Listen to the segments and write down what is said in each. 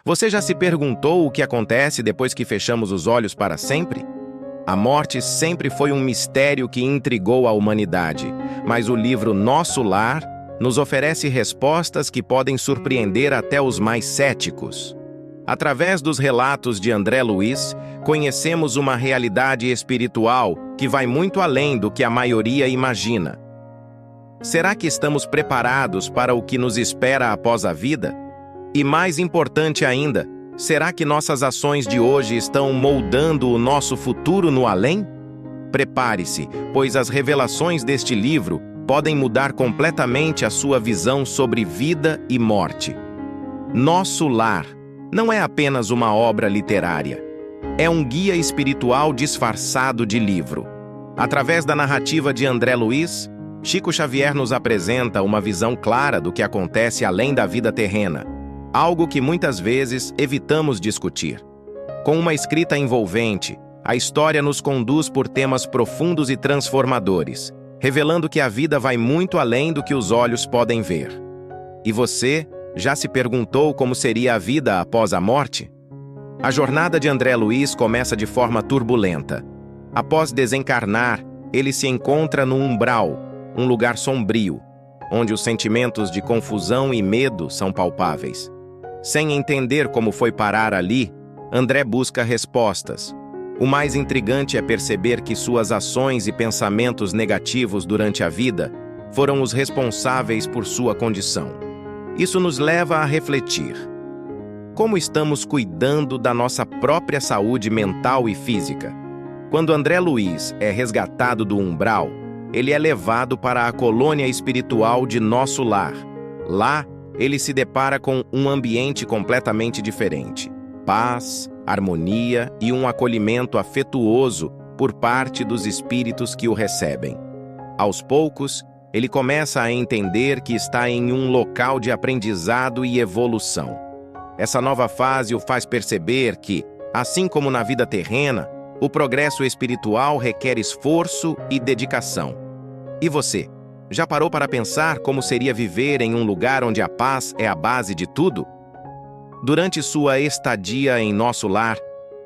Você já se perguntou o que acontece depois que fechamos os olhos para sempre? A morte sempre foi um mistério que intrigou a humanidade, mas o livro Nosso Lar nos oferece respostas que podem surpreender até os mais céticos. Através dos relatos de André Luiz, conhecemos uma realidade espiritual que vai muito além do que a maioria imagina. Será que estamos preparados para o que nos espera após a vida? E mais importante ainda, será que nossas ações de hoje estão moldando o nosso futuro no além? Prepare-se, pois as revelações deste livro podem mudar completamente a sua visão sobre vida e morte. Nosso Lar não é apenas uma obra literária. É um guia espiritual disfarçado de livro. Através da narrativa de André Luiz, Chico Xavier nos apresenta uma visão clara do que acontece além da vida terrena, algo que muitas vezes evitamos discutir. Com uma escrita envolvente, a história nos conduz por temas profundos e transformadores, revelando que a vida vai muito além do que os olhos podem ver. E você já se perguntou como seria a vida após a morte? A jornada de André Luiz começa de forma turbulenta. Após desencarnar, ele se encontra no umbral, um lugar sombrio, onde os sentimentos de confusão e medo são palpáveis. Sem entender como foi parar ali, André busca respostas. O mais intrigante é perceber que suas ações e pensamentos negativos durante a vida foram os responsáveis por sua condição. Isso nos leva a refletir. Como estamos cuidando da nossa própria saúde mental e física? Quando André Luiz é resgatado do umbral, ele é levado para a colônia espiritual de Nosso Lar. Lá, ele se depara com um ambiente completamente diferente. Paz, harmonia e um acolhimento afetuoso por parte dos espíritos que o recebem. Aos poucos, ele começa a entender que está em um local de aprendizado e evolução. Essa nova fase o faz perceber que, assim como na vida terrena, o progresso espiritual requer esforço e dedicação. E você, já parou para pensar como seria viver em um lugar onde a paz é a base de tudo? Durante sua estadia em Nosso Lar,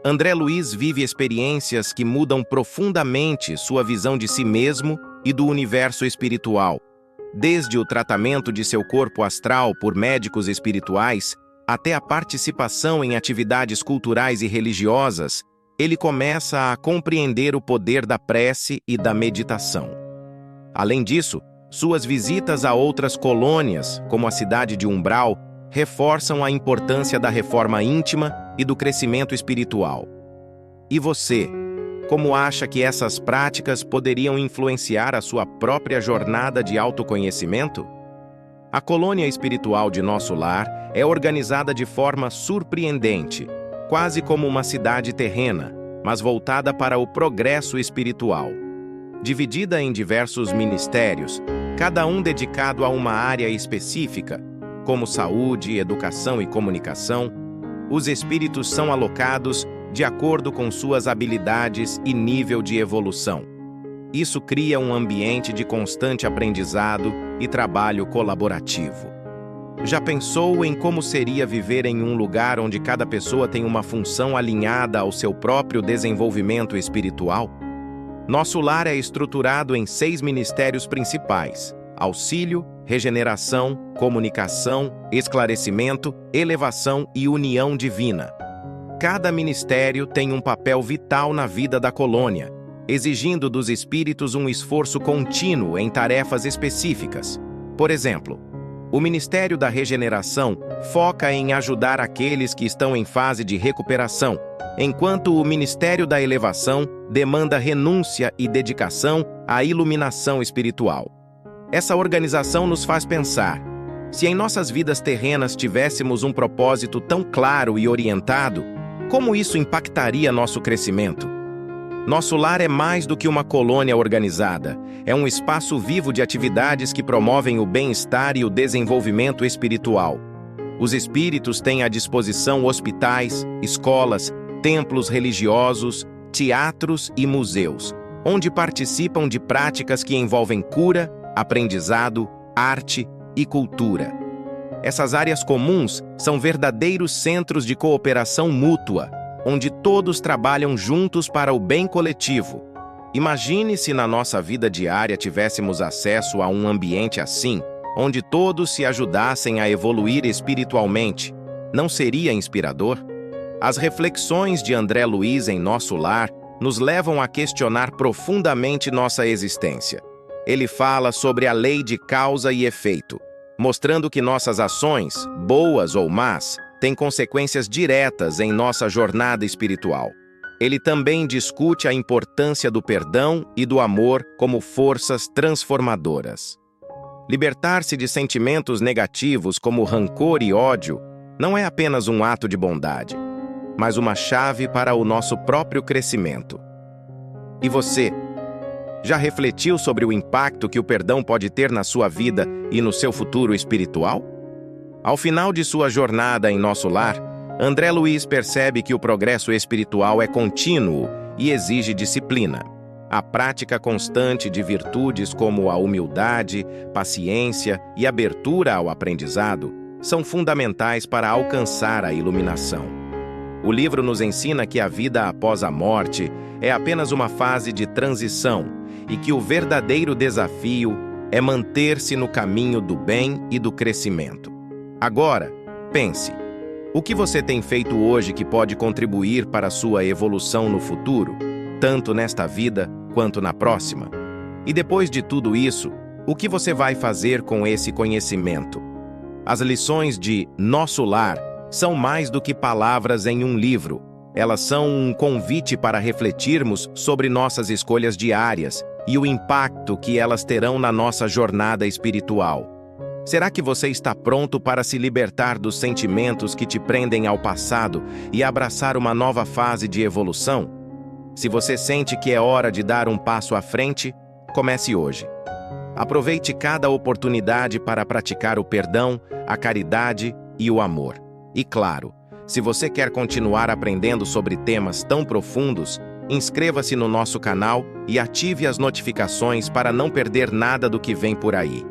André Luiz vive experiências que mudam profundamente sua visão de si mesmo e do universo espiritual. Desde o tratamento de seu corpo astral por médicos espirituais, até a participação em atividades culturais e religiosas, ele começa a compreender o poder da prece e da meditação. Além disso, suas visitas a outras colônias, como a cidade de Umbral, reforçam a importância da reforma íntima e do crescimento espiritual. E você, como acha que essas práticas poderiam influenciar a sua própria jornada de autoconhecimento? A colônia espiritual de Nosso Lar é organizada de forma surpreendente, quase como uma cidade terrena, mas voltada para o progresso espiritual. Dividida em diversos ministérios, cada um dedicado a uma área específica, como saúde, educação e comunicação, os espíritos são alocados de acordo com suas habilidades e nível de evolução. Isso cria um ambiente de constante aprendizado e trabalho colaborativo. Já pensou em como seria viver em um lugar onde cada pessoa tem uma função alinhada ao seu próprio desenvolvimento espiritual? Nosso lar é estruturado em 6 ministérios principais: auxílio, regeneração, comunicação, esclarecimento, elevação e união divina. Cada ministério tem um papel vital na vida da colônia, exigindo dos espíritos um esforço contínuo em tarefas específicas. Por exemplo, o Ministério da Regeneração foca em ajudar aqueles que estão em fase de recuperação, enquanto o Ministério da Elevação demanda renúncia e dedicação à iluminação espiritual. Essa organização nos faz pensar: se em nossas vidas terrenas tivéssemos um propósito tão claro e orientado, como isso impactaria nosso crescimento? Nosso lar é mais do que uma colônia organizada. É um espaço vivo de atividades que promovem o bem-estar e o desenvolvimento espiritual. Os espíritos têm à disposição hospitais, escolas, templos religiosos, teatros e museus, onde participam de práticas que envolvem cura, aprendizado, arte e cultura. Essas áreas comuns são verdadeiros centros de cooperação mútua, onde todos trabalham juntos para o bem coletivo. Imagine se na nossa vida diária tivéssemos acesso a um ambiente assim, onde todos se ajudassem a evoluir espiritualmente. Não seria inspirador? As reflexões de André Luiz em Nosso Lar nos levam a questionar profundamente nossa existência. Ele fala sobre a lei de causa e efeito, mostrando que nossas ações, boas ou más, têm consequências diretas em nossa jornada espiritual. Ele também discute a importância do perdão e do amor como forças transformadoras. Libertar-se de sentimentos negativos como rancor e ódio não é apenas um ato de bondade, mas uma chave para o nosso próprio crescimento. E você, já refletiu sobre o impacto que o perdão pode ter na sua vida e no seu futuro espiritual? Ao final de sua jornada em Nosso Lar, André Luiz percebe que o progresso espiritual é contínuo e exige disciplina. A prática constante de virtudes como a humildade, paciência e abertura ao aprendizado são fundamentais para alcançar a iluminação. O livro nos ensina que a vida após a morte é apenas uma fase de transição e que o verdadeiro desafio é manter-se no caminho do bem e do crescimento. Agora, pense, o que você tem feito hoje que pode contribuir para a sua evolução no futuro, tanto nesta vida quanto na próxima? E depois de tudo isso, o que você vai fazer com esse conhecimento? As lições de Nosso Lar são mais do que palavras em um livro. Elas são um convite para refletirmos sobre nossas escolhas diárias e o impacto que elas terão na nossa jornada espiritual. Será que você está pronto para se libertar dos sentimentos que te prendem ao passado e abraçar uma nova fase de evolução? Se você sente que é hora de dar um passo à frente, comece hoje. Aproveite cada oportunidade para praticar o perdão, a caridade e o amor. E claro, se você quer continuar aprendendo sobre temas tão profundos, inscreva-se no nosso canal e ative as notificações para não perder nada do que vem por aí.